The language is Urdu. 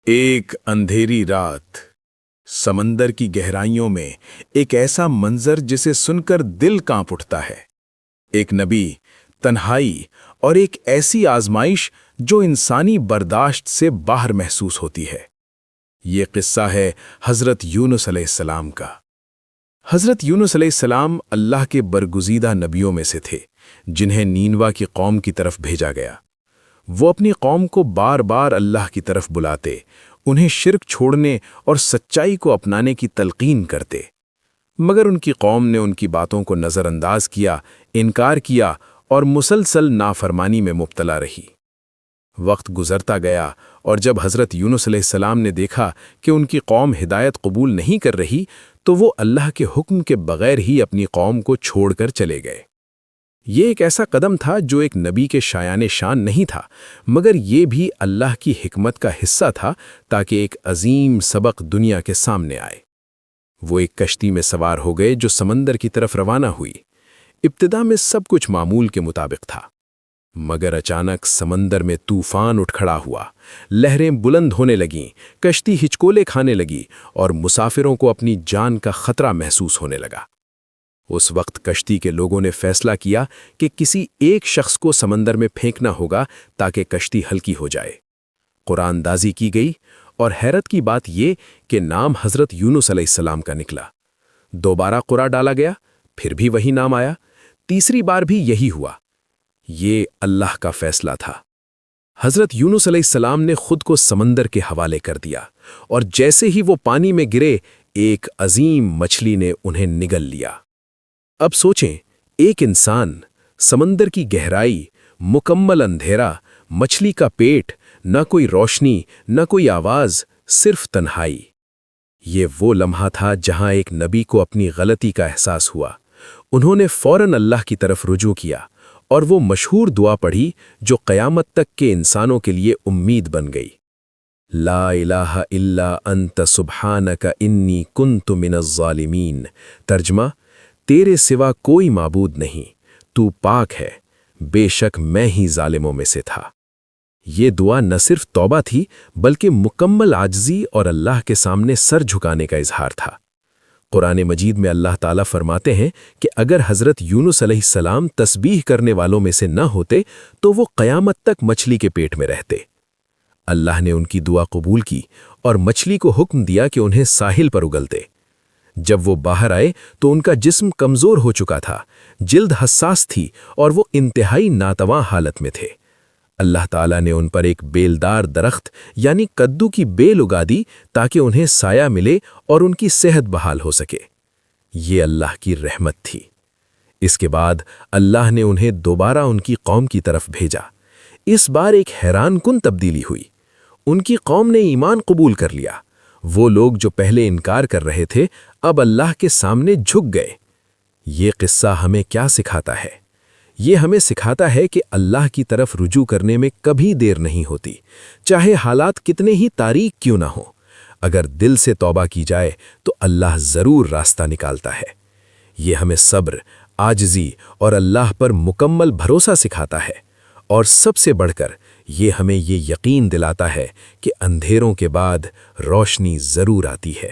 ایک اندھیری رات، سمندر کی گہرائیوں میں ایک ایسا منظر جسے سن کر دل کانپ اٹھتا ہے۔ ایک نبی، تنہائی اور ایک ایسی آزمائش جو انسانی برداشت سے باہر محسوس ہوتی ہے۔ یہ قصہ ہے حضرت یونس علیہ السلام کا۔ حضرت یونس علیہ السلام اللہ کے برگزیدہ نبیوں میں سے تھے، جنہیں نینوا کی قوم کی طرف بھیجا گیا۔ وہ اپنی قوم کو بار بار اللہ کی طرف بلاتے، انہیں شرک چھوڑنے اور سچائی کو اپنانے کی تلقین کرتے، مگر ان کی قوم نے ان کی باتوں کو نظر انداز کیا، انکار کیا اور مسلسل نافرمانی میں مبتلا رہی۔ وقت گزرتا گیا اور جب حضرت یونس علیہ السلام نے دیکھا کہ ان کی قوم ہدایت قبول نہیں کر رہی، تو وہ اللہ کے حکم کے بغیر ہی اپنی قوم کو چھوڑ کر چلے گئے۔ یہ ایک ایسا قدم تھا جو ایک نبی کے شایان شان نہیں تھا، مگر یہ بھی اللہ کی حکمت کا حصہ تھا تاکہ ایک عظیم سبق دنیا کے سامنے آئے۔ وہ ایک کشتی میں سوار ہو گئے جو سمندر کی طرف روانہ ہوئی۔ ابتدا میں سب کچھ معمول کے مطابق تھا، مگر اچانک سمندر میں طوفان اٹھ کھڑا ہوا، لہریں بلند ہونے لگیں، کشتی ہچکولے کھانے لگی اور مسافروں کو اپنی جان کا خطرہ محسوس ہونے لگا۔ اس وقت کشتی کے لوگوں نے فیصلہ کیا کہ کسی ایک شخص کو سمندر میں پھینکنا ہوگا تاکہ کشتی ہلکی ہو جائے۔ قرآن دازی کی گئی اور حیرت کی بات یہ کہ نام حضرت یونس علیہ السلام کا نکلا۔ دوبارہ قرآ ڈالا گیا، پھر بھی وہی نام آیا، تیسری بار بھی یہی ہوا۔ یہ اللہ کا فیصلہ تھا۔ حضرت یونس علیہ السلام نے خود کو سمندر کے حوالے کر دیا، اور جیسے ہی وہ پانی میں گرے، ایک عظیم مچھلی نے انہیں نگل لیا۔ اب سوچیں، ایک انسان، سمندر کی گہرائی، مکمل اندھیرا، مچھلی کا پیٹ، نہ کوئی روشنی، نہ کوئی آواز، صرف تنہائی۔ یہ وہ لمحہ تھا جہاں ایک نبی کو اپنی غلطی کا احساس ہوا۔ انہوں نے فوراً اللہ کی طرف رجوع کیا اور وہ مشہور دعا پڑھی جو قیامت تک کے انسانوں کے لیے امید بن گئی۔ لا الہ الا انت سبحانک انی کنت من الظالمین۔ ترجمہ: تیرے سوا کوئی معبود نہیں، تو پاک ہے، بے شک میں ہی ظالموں میں سے تھا۔ یہ دعا نہ صرف توبہ تھی بلکہ مکمل عاجزی اور اللہ کے سامنے سر جھکانے کا اظہار تھا۔ قرآن مجید میں اللہ تعالیٰ فرماتے ہیں کہ اگر حضرت یونس علیہ السلام تسبیح کرنے والوں میں سے نہ ہوتے تو وہ قیامت تک مچھلی کے پیٹ میں رہتے۔ اللہ نے ان کی دعا قبول کی اور مچھلی کو حکم دیا کہ انہیں ساحل پر اگلتے۔ جب وہ باہر آئے تو ان کا جسم کمزور ہو چکا تھا، جلد حساس تھی اور وہ انتہائی ناتواں حالت میں تھے۔ اللہ تعالیٰ نے ان پر ایک بیلدار درخت یعنی کدو کی بیل اگا دی تاکہ انہیں سایہ ملے اور ان کی صحت بحال ہو سکے۔ یہ اللہ کی رحمت تھی۔ اس کے بعد اللہ نے انہیں دوبارہ ان کی قوم کی طرف بھیجا۔ اس بار ایک حیران کن تبدیلی ہوئی۔ ان کی قوم نے ایمان قبول کر لیا۔ وہ لوگ جو پہلے انکار کر رہے تھے اب اللہ کے سامنے جھک گئے۔ یہ قصہ ہمیں کیا سکھاتا ہے؟ یہ ہمیں سکھاتا ہے کہ اللہ کی طرف رجوع کرنے میں کبھی دیر نہیں ہوتی، چاہے حالات کتنے ہی تاریک کیوں نہ ہوں۔ اگر دل سے توبہ کی جائے تو اللہ ضرور راستہ نکالتا ہے۔ یہ ہمیں صبر، عاجزی اور اللہ پر مکمل بھروسہ سکھاتا ہے، اور سب سے بڑھ کر یہ ہمیں یہ یقین دلاتا ہے کہ اندھیروں کے بعد روشنی ضرور آتی ہے۔